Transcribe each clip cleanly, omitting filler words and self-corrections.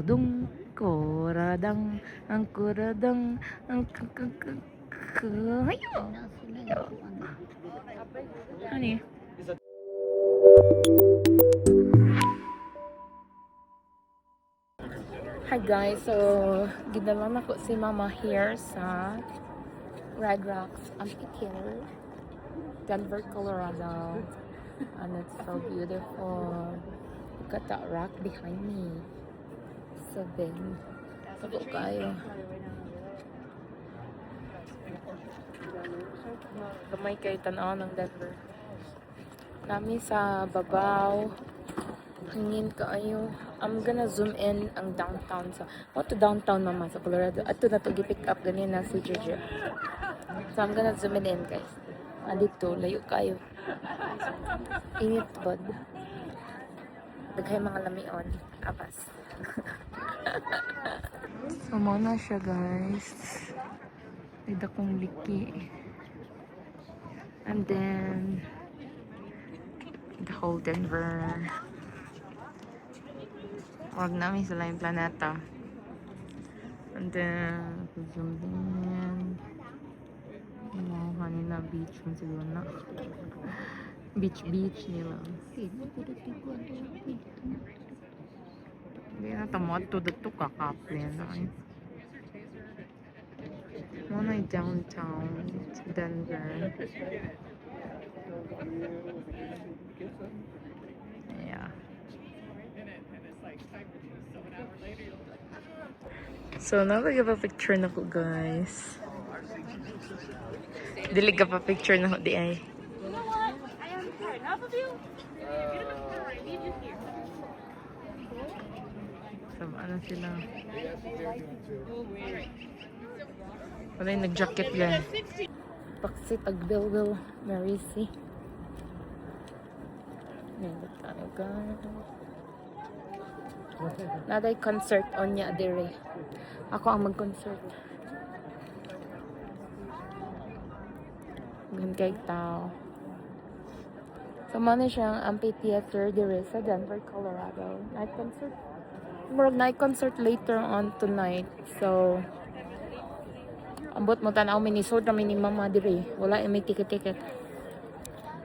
Kodong, koradang, ang koradang, ang hayo. Honey. Hi guys, so ginalan ako si Mama here sa Red Rocks Amphitheater, Denver, Colorado, and it's so beautiful. Look at that rock behind me. So big. Sabo kayo. Gamay kayo tanaw ng Denver. Nami sa babaw. Hangin kaayo. I'm gonna zoom in ang downtown sa to downtown mama sa Colorado. Ato na to gi-pick up ganina si Jeje. So I'm gonna zoom in guys. Dito layo kayo. Init bod. Daghay mga lamion. Apas. So na siya guys. May dakong liki. And then the whole Denver. Huwag namin sila yung planeta. And then, zoom in. Wow, kanina beach mo siguro na. Beach nila. Hindi na tamad to dito kakaplin. Muna yung downtown Denver. Yeah. So, nagpa-picture na ko guys. Dili ka pa picture na ko di ay. You know what? I am tired. Half of you? Get in the car. I need you here. Sama na sila. Wala yung nag-jacket yan. Paksit agbilbil Marisi. Nindot tayo guys. Naday concert on niya dire. Ako ang mag-concert. Ganun kay tao. So, muna siyang amphitheater dire sa Denver, Colorado. Night concert. Murag night concert later on tonight. So, ambot mo tanaw minisod na ni mama dire. Wala yung may ticket-ticket.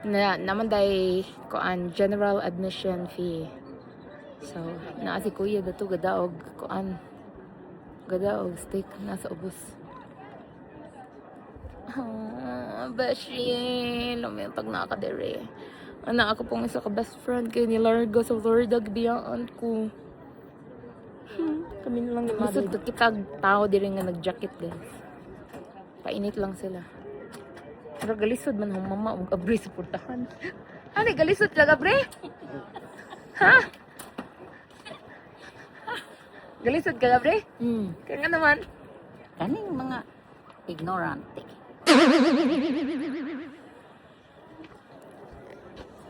Naman day koan general admission fee. So, naa si kuya dato gadaog koan. Gadaog steak nasa ubos. Beshi, lumintag na ka dire. Ana ako pong isa ka best friend kay ni Largo sa Florida biyaan ko. Kami lang ni Mother. Gusto kitag tao dire nga nag-jacket guys. Painit lang sila. Pero galisod man ang mama ug abri suportahan. Ano galisod ka gabre? Ha? Galisod ka gabre? Kaya nga naman. Kaning mga ignorante.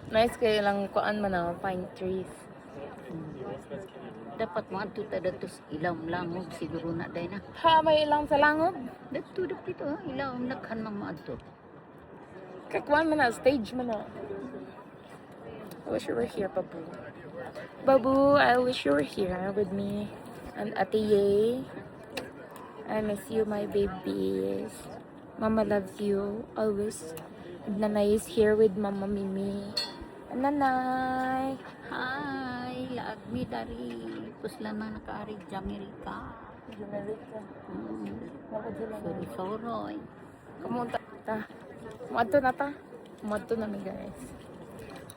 Nice kayo lang kuan man na pine trees. Dapat mga tuta datos ilaw langog siguro na day na. Ha, may ilang sa langog. Dato dito ilaw naghan mang maadto. Kakwan man na, stage man na. I wish you were here, Babu. Babu, I wish you were here with me. And Ate Ye. I miss you, my babies. Mama loves you, always. And Nanay is here with Mama Mimi. And Nanay. Hi, laagmi dari puslan na nakaari Jamerika. America. Sorry. Kamunta ta. Muadto na ta. Muadto na mi guys.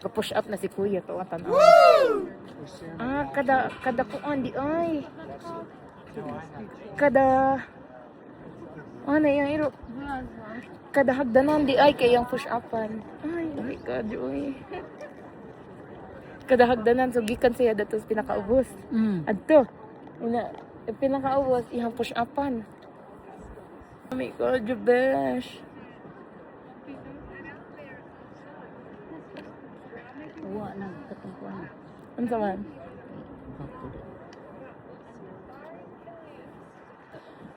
Ka-push up na si Kuya to atan. Kada kuan di ay. Kada ano yung iro? Kada hagdanan di ay kay yung push upan. Ay, oh my god, oy. Kada hagdanan so gikan siya datos pinakaubos. Adto. Ina pinakaubos ihang push upan. Oh my god, the best. Wa nang katungkuan. Unsa man?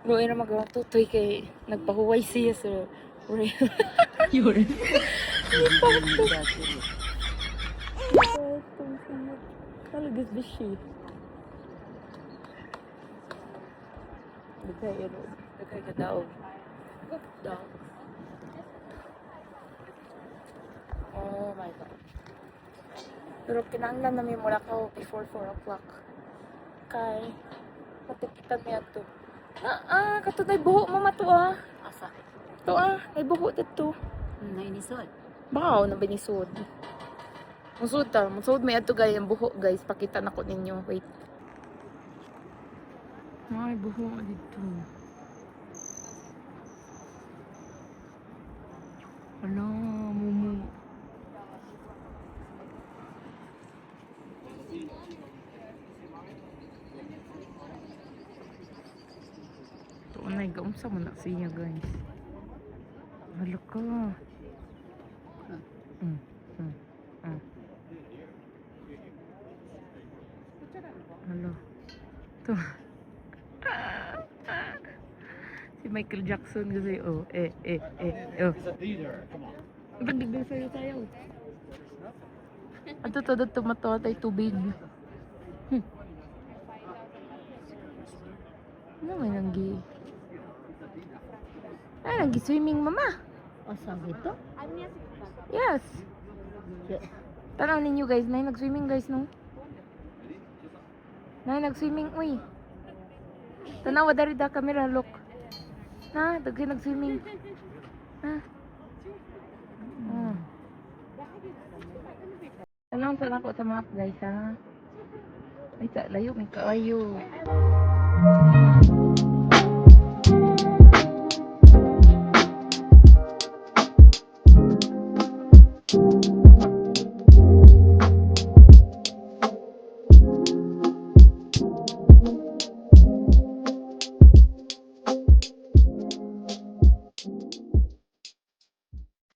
Luoy na magtutoy kay nagpahuway siya sa Yun. Talagas ba siya? Dagay ero. Dagay ka daog. Daog. Oh my God. Pero kinahanglan namin mula ka before 4 o'clock. Kay, matikitan niya to. Kato na buho mo mato Asa? To ay buho dito. Nainisod. Bao na binisod. Musud may ato guys ang buho guys. Pakita na ko ninyo. Wait. Ay buho dito. Ala, mumu. To anay gaunsa man na siya guys. Hala ka. Hala. To. Si Michael Jackson kasi oh. Pagdigdig sa'yo tayo. Ato to dito matuwa tayo tubig. Ano may nanggi? Ay, nanggi swimming mama. Asa gito? Yes. Tanaw ninyo guys, na nag-swimming guys no. Na nag-swimming uy. Tanaw dari da camera look. Na, dagay nag-swimming. Ha? Tanong sa ako sa map guys ha. Ay, layo may kaayo.